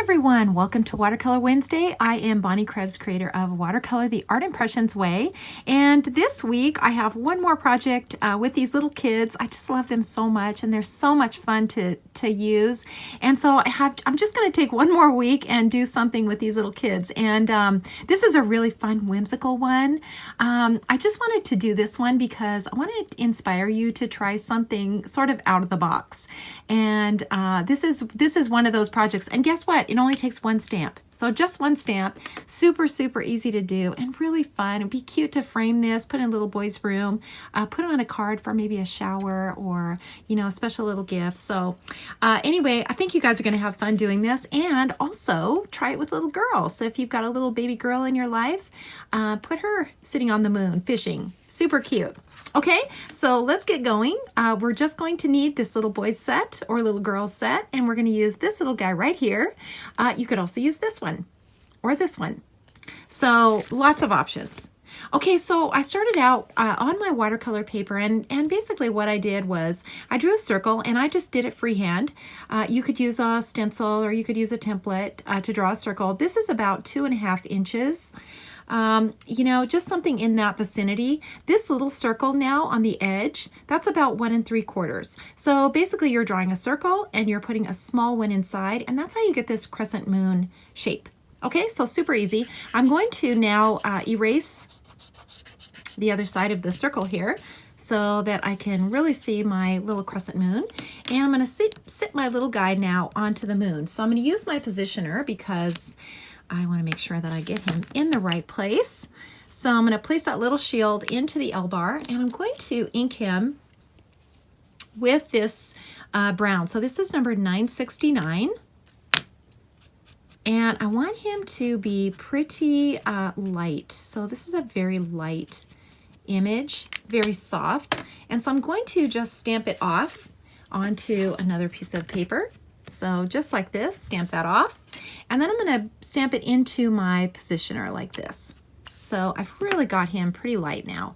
everyone, welcome to Watercolor Wednesday. I am Bonnie Krebs, creator of Watercolor the Art Impressions Way, and this week I have one more project with these little kids. I just love them so much and they're so much fun to use, and so I'm just going to take one more week and do something with these little kids, and this is a really fun whimsical one. I just wanted to do this one because I want to inspire you to try something sort of out of the box, and this is one of those projects. And guess what? It only takes one stamp. So just one stamp, super easy to do and really fun. It'd be cute to frame this, put in a little boy's room, put it on a card for maybe a shower or, you know, a special little gift. So anyway, I think you guys are going to have fun doing this, and also try it with little girls. So if you've got a little baby girl in your life, put her sitting on the moon fishing. Super cute. Okay, so let's get going. We're just going to need this little boy's set or little girl's set, and we're going to use this little guy right here. You could also use this one or this one. So lots of options. Okay, so I started out on my watercolor paper, and basically what I did was I drew a circle and I just did it freehand. You could use a stencil or you could use a template to draw a circle. This is about 2.5 inches. You know, just something in that vicinity. This little circle now on the edge, that's about 1 3/4. So basically you're drawing a circle and you're putting a small one inside, and that's how you get this crescent moon shape. Okay, so super easy. I'm going to now erase the other side of the circle here so that I can really see my little crescent moon. And I'm going to sit my little guy now onto the moon. So I'm going to use my positioner because I want to make sure that I get him in the right place. So I'm going to place that little shield into the L-bar, and I'm going to ink him with this brown. So this is number 969. And I want him to be pretty light. So this is a very light image, very soft. And so I'm going to just stamp it off onto another piece of paper. So just like this, stamp that off. And then I'm going to stamp it into my positioner like this. So I've really got him pretty light now.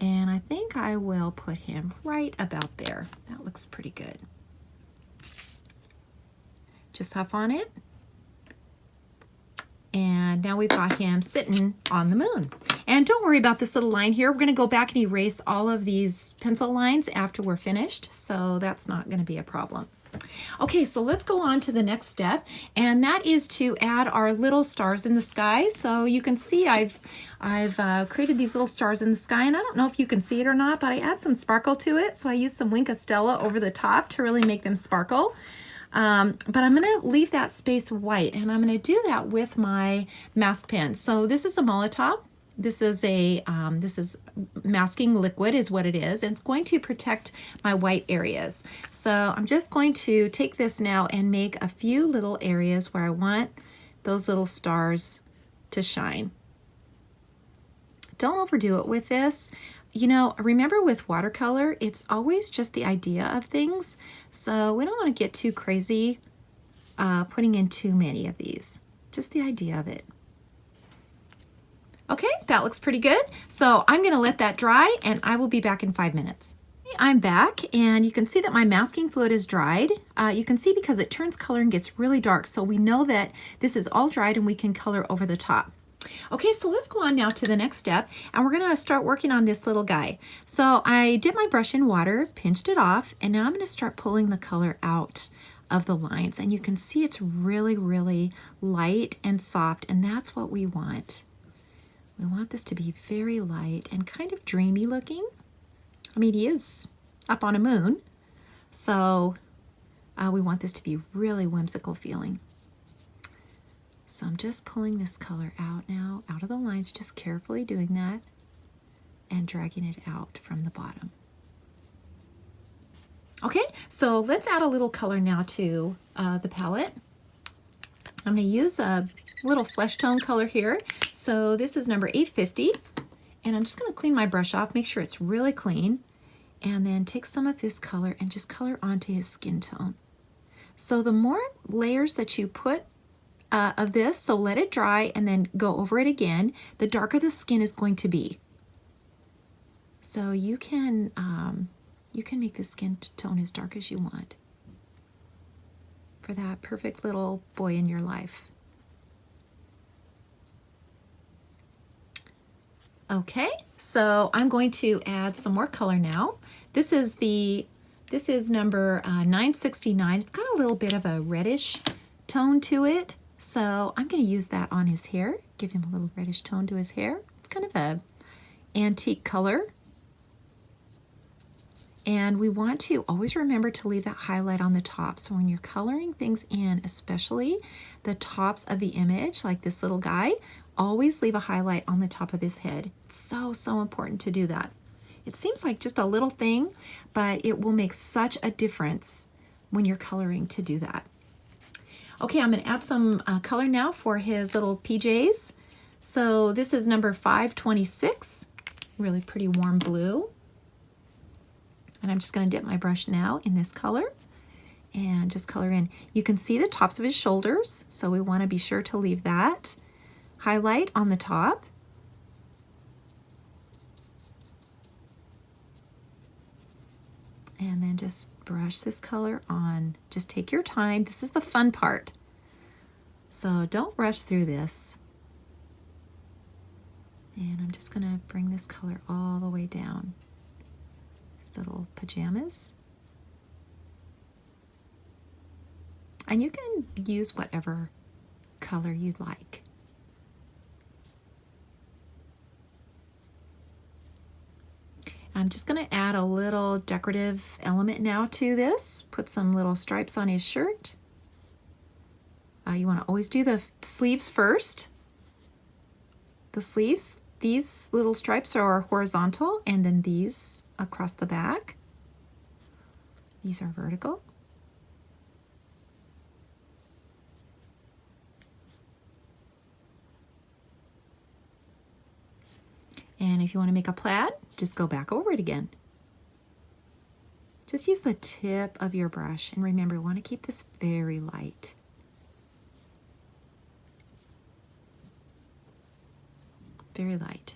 And I think I will put him right about there. That looks pretty good. Just huff on it. And now we've got him sitting on the moon. And don't worry about this little line here. We're going to go back and erase all of these pencil lines after we're finished. So that's not going to be a problem. Okay, so let's go on to the next step, and that is to add our little stars in the sky. So you can see I've created these little stars in the sky, and I don't know if you can see it or not, but I add some sparkle to it. So I use some Wink Stella over the top to really make them sparkle. But I'm going to leave that space white, and I'm going to do that with my mask pen. So this is a Molotov. This is masking liquid is what it is, and it's going to protect my white areas. So I'm just going to take this now and make a few little areas where I want those little stars to shine. Don't overdo it with this. You know, remember with watercolor, it's always just the idea of things. So we don't want to get too crazy putting in too many of these. Just the idea of it. Okay, that looks pretty good. So I'm going to let that dry, and I will be back in 5 minutes. Okay, I'm back, and you can see that my masking fluid is dried. You can see because it turns color and gets really dark. So we know that this is all dried and we can color over the top. Okay, so let's go on now to the next step, and we're going to start working on this little guy. So I dipped my brush in water, pinched it off, and now I'm going to start pulling the color out of the lines. And you can see it's really light and soft, and that's what we want. We want this to be very light and kind of dreamy looking. I mean, he is up on a moon, so we want this to be really whimsical feeling. So I'm just pulling this color out now, out of the lines, just carefully doing that and dragging it out from the bottom. Okay, so let's add a little color now to the palette. I'm going to use a little flesh tone color here. So this is number 850, and I'm just going to clean my brush off, make sure it's really clean, and then take some of this color and just color onto his skin tone. So the more layers that you put of this, so let it dry and then go over it again, the darker the skin is going to be. So you can make the skin tone as dark as you want. for that perfect little boy in your life. Okay, so I'm going to add some more color now. This is number 969. It's got a little bit of a reddish tone to it, so I'm going to use that on his hair, give him a little reddish tone to his hair. It's kind of a antique color. And we want to always remember to leave that highlight on the top. So when you're coloring things in, especially the tops of the image, like this little guy, always leave a highlight on the top of his head. It's so, so important to do that. It seems like just a little thing, but it will make such a difference when you're coloring to do that. Okay, I'm going to add some color now for his little PJs. So this is number 526, really pretty warm blue. And I'm just going to dip my brush now in this color and just color in. You can see the tops of his shoulders, so we want to be sure to leave that highlight on the top. And then just brush this color on. Just take your time. This is the fun part. So don't rush through this. And I'm just going to bring this color all the way down. Little pajamas. And you can use whatever color you'd like. I'm just going to add a little decorative element now to this. Put some little stripes on his shirt. You want to always do the sleeves first. The sleeves, these little stripes are horizontal, and then these across the back. These are vertical. And if you want to make a plaid, just go back over it again. Just use the tip of your brush, and remember, you want to keep this very light. Very light.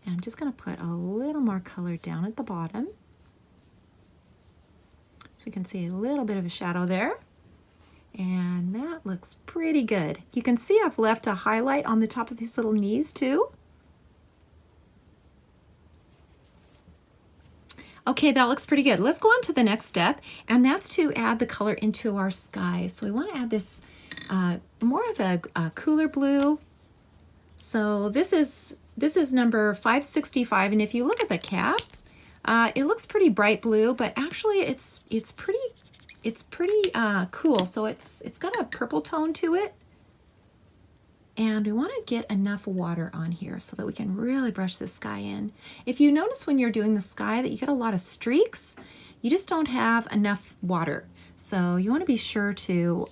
And I'm just going to put a little more color down at the bottom. So we can see a little bit of a shadow there. And that looks pretty good. You can see I've left a highlight on the top of his little knees too. Okay, that looks pretty good. Let's go on to the next step, and that's to add the color into our sky. So we want to add this more of a cooler blue. So this is number 565, and if you look at the cap, it looks pretty bright blue, but actually it's pretty cool. So it's got a purple tone to it, and we want to get enough water on here so that we can really brush this sky in. If you notice when you're doing the sky that you get a lot of streaks, you just don't have enough water. So you want to be sure to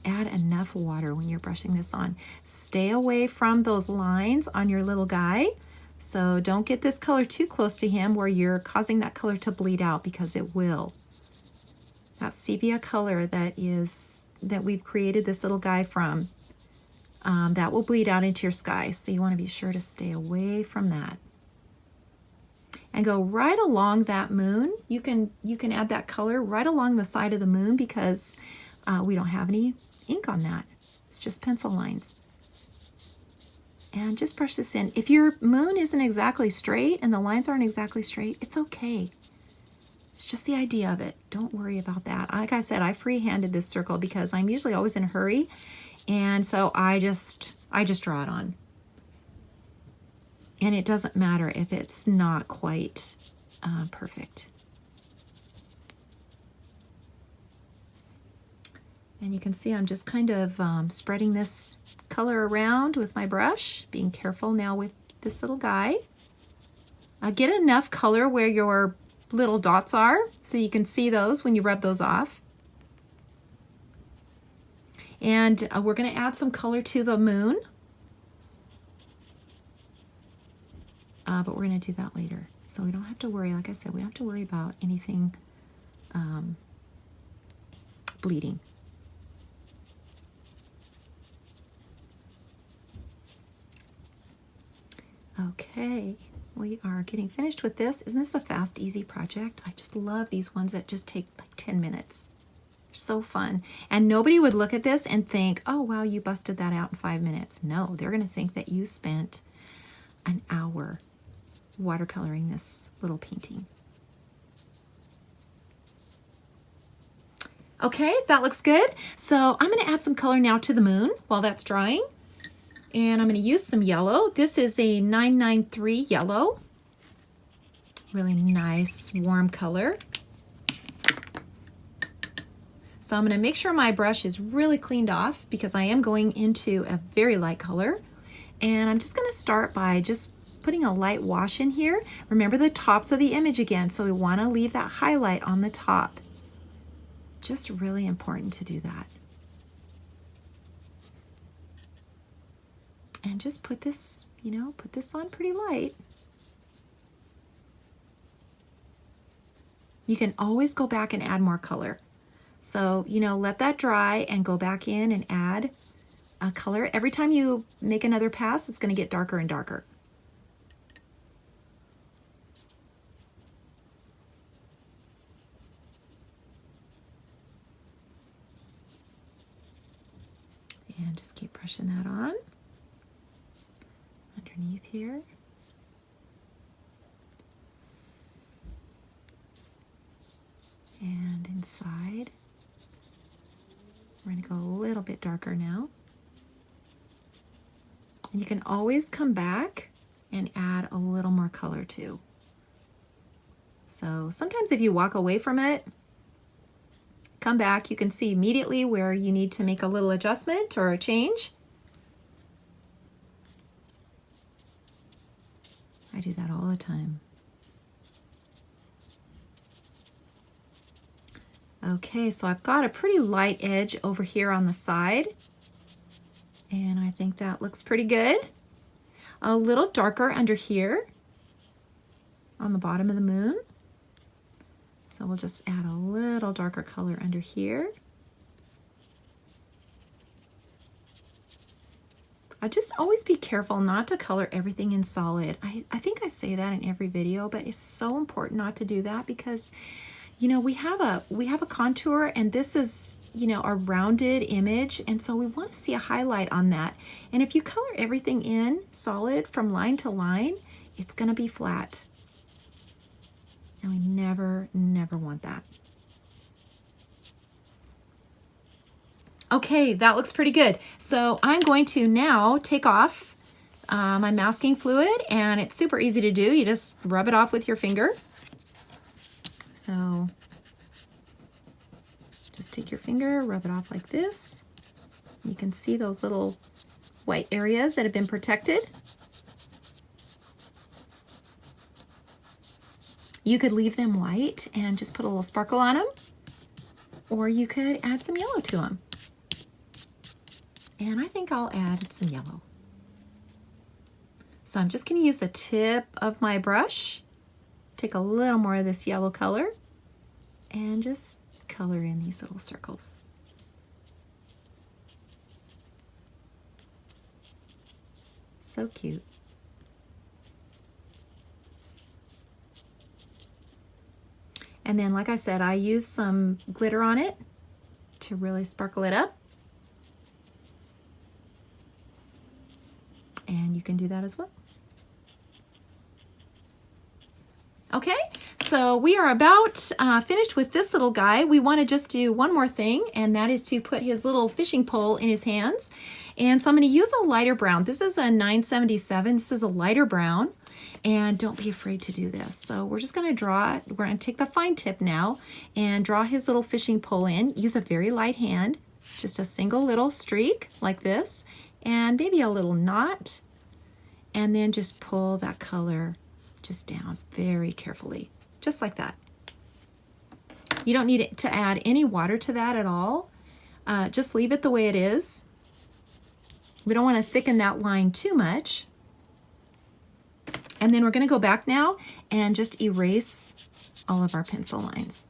add enough water when you're brushing this on. Stay away from those lines on your little guy. So don't get this color too close to him where you're causing that color to bleed out, because it will. That sepia color that we've created this little guy from, that will bleed out into your sky. So you want to be sure to stay away from that. And go right along that moon. You can add that color right along the side of the moon, because we don't have any ink on that. It's just pencil lines. And just brush this in. If your moon isn't exactly straight and the lines aren't exactly straight, it's okay. It's just the idea of it. Don't worry about that. Like I said, I free-handed this circle because I'm usually always in a hurry, and so I just draw it on. And it doesn't matter if it's not quite perfect. And you can see I'm just kind of spreading this color around with my brush, being careful now with this little guy. Get enough color where your little dots are so you can see those when you rub those off. And we're going to add some color to the moon. But we're going to do that later. So we don't have to worry, like I said, we don't have to worry about anything bleeding. Okay, we are getting finished with this. Isn't this a fast, easy project? I just love these ones that just take like 10 minutes. They're so fun. And nobody would look at this and think, oh, wow, you busted that out in 5 minutes. No, they're going to think that you spent an hour watercoloring this little painting. Okay, that looks good. So I'm going to add some color now to the moon while that's drying. And I'm going to use some yellow. This is a 993 yellow. Really nice, warm color. So I'm going to make sure my brush is really cleaned off because I am going into a very light color. And I'm just going to start by just putting a light wash in here. Remember the tops of the image again, so we want to leave that highlight on the top. Just really important to do that. And just put this, put this on pretty light. You can always go back and add more color. So, let that dry and go back in and add a color. Every time you make another pass, it's going to get darker and darker. And just keep brushing that on underneath here. And inside. We're going to go a little bit darker now. And you can always come back and add a little more color too. So sometimes if you walk away from it, come back, you can see immediately where you need to make a little adjustment or a change. I do that all the time. Okay, so I've got a pretty light edge over here on the side, and I think that looks pretty good. A little darker under here on the bottom of the moon. So we'll just add a little darker color under here. I just always be careful not to color everything in solid. I think I say that in every video, but it's so important not to do that because we have a contour, and this is, a rounded image, and so we want to see a highlight on that. And if you color everything in solid from line to line, it's going to be flat. And we never, never want that. Okay, that looks pretty good. So I'm going to now take off my masking fluid, and it's super easy to do. You just rub it off with your finger. So just take your finger, rub it off like this. You can see those little white areas that have been protected. You could leave them white and just put a little sparkle on them, or you could add some yellow to them. And I think I'll add some yellow. So I'm just going to use the tip of my brush, take a little more of this yellow color, and just color in these little circles. So cute. And then, like I said, I use some glitter on it to really sparkle it up. And you can do that as well. Okay, so we are about finished with this little guy. We want to just do one more thing, and that is to put his little fishing pole in his hands. And so I'm going to use a lighter brown. This is a 977. This is a lighter brown. And don't be afraid to do this. So we're just going to draw, we're going to take the fine tip now and draw his little fishing pole in. Use a very light hand, just a single little streak like this, and maybe a little knot, and then just pull that color just down very carefully, just like that. You don't need it to add any water to that at all. Just leave it the way it is. We don't want to thicken that line too much. And then we're going to go back now and just erase all of our pencil lines.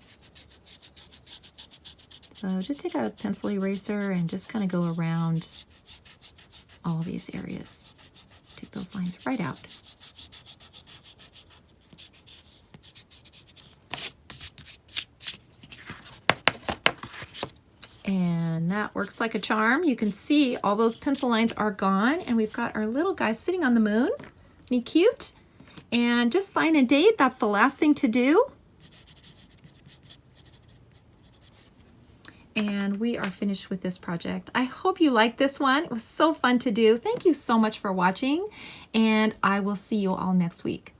So just take a pencil eraser and just kind of go around all these areas. Take those lines right out. And that works like a charm. You can see all those pencil lines are gone, and we've got our little guy sitting on the moon. Isn't he cute? And just sign a date. That's the last thing to do. And we are finished with this project. I hope you liked this one. It was so fun to do. Thank you so much for watching, and I will see you all next week.